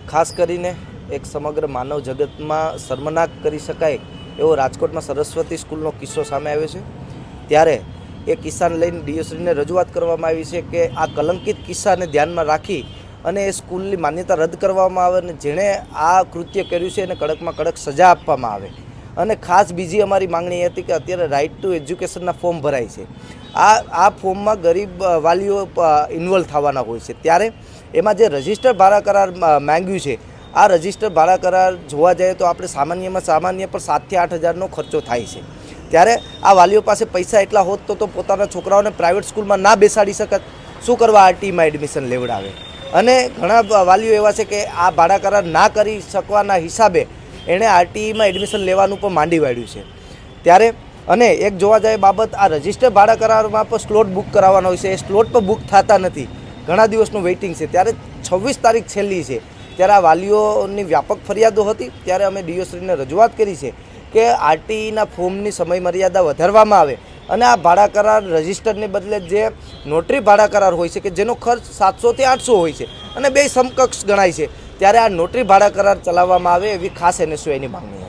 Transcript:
ખાસ કરીને એક સમગ્ર માનવ જગતમાં શર્મનાક કરી શકાય એવો રાજકોટમાં સરસ્વતી સ્કૂલનો કિસ્સો સામે આવ્યો છે। ત્યારે એ કિસ્સાને લઈને ડીઓશ્રીને રજૂઆત કરવામાં આવી છે કે આ કલંકિત કિસ્સાને ધ્યાનમાં રાખી અને એ સ્કૂલની માન્યતા રદ કરવામાં આવે અને જેણે આ કૃત્ય કર્યું છે એને કડકમાં કડક સજા આપવામાં આવે। અને ખાસ બીજી અમારી માંગણી એ હતી કે અત્યારે રાઇટ ટુ એજ્યુકેશનના ફોર્મ ભરાય છે। આ ફોર્મમાં ગરીબ વાલીઓ ઇન્વોલ્વ થવાના હોય છે। ત્યારે એમાં જે રજિસ્ટર ભાડા કરાર માંગ્યું છે, આ રજિસ્ટર ભાડા કરાર જોવા જઈએ તો આપણે સામાન્યમાં સામાન્ય પર 7 થી 8 હજારનો ખર્ચો થાય છે। ત્યારે આ વાલીઓ પાસે પૈસા એટલા હોત તો પોતાના છોકરાઓને પ્રાઇવેટ સ્કૂલમાં ના બેસાડી શકત, શું કરવા આરટીમાં એડમિશન લેવડાવે। અને ઘણા વાલીઓ એવા છે કે આ ભાડા કરાર ના કરી શકવાના હિસાબે એણે આરટીઈમાં એડમિશન લેવાનું પણ માંડી વાળ્યું છે। ત્યારે અને એક જોવા જાય બાબત, આ રજિસ્ટર ભાડા કરારમાં પણ સ્લોટ બુક કરાવવાનો હોય છે, એ સ્લોટ પણ બુક થતા નથી, ઘણા દિવસનું વેઇટિંગ છે। ત્યારે 26 તારીખ છેલ્લી છે। ત્યારે આ વાલીઓની વ્યાપક ફરિયાદો હતી। ત્યારે અમે ડીઓશ્રીને રજૂઆત કરી છે કે આરટીઈના ફોર્મની સમય મર્યાદા વધારવામાં આવે અને આ ભાડા કરાર રજિસ્ટરને બદલે જે નોટરી ભાડા કરાર હોય છે કે જેનો ખર્ચ 700 થી 800 હોય છે અને બે સમકક્ષ ગણાય છે, ત્યારે આ નોટરી ભાડા કરાર ચલાવવામાં આવે એવી ખાસ એનએસયુઆઈની માંગણી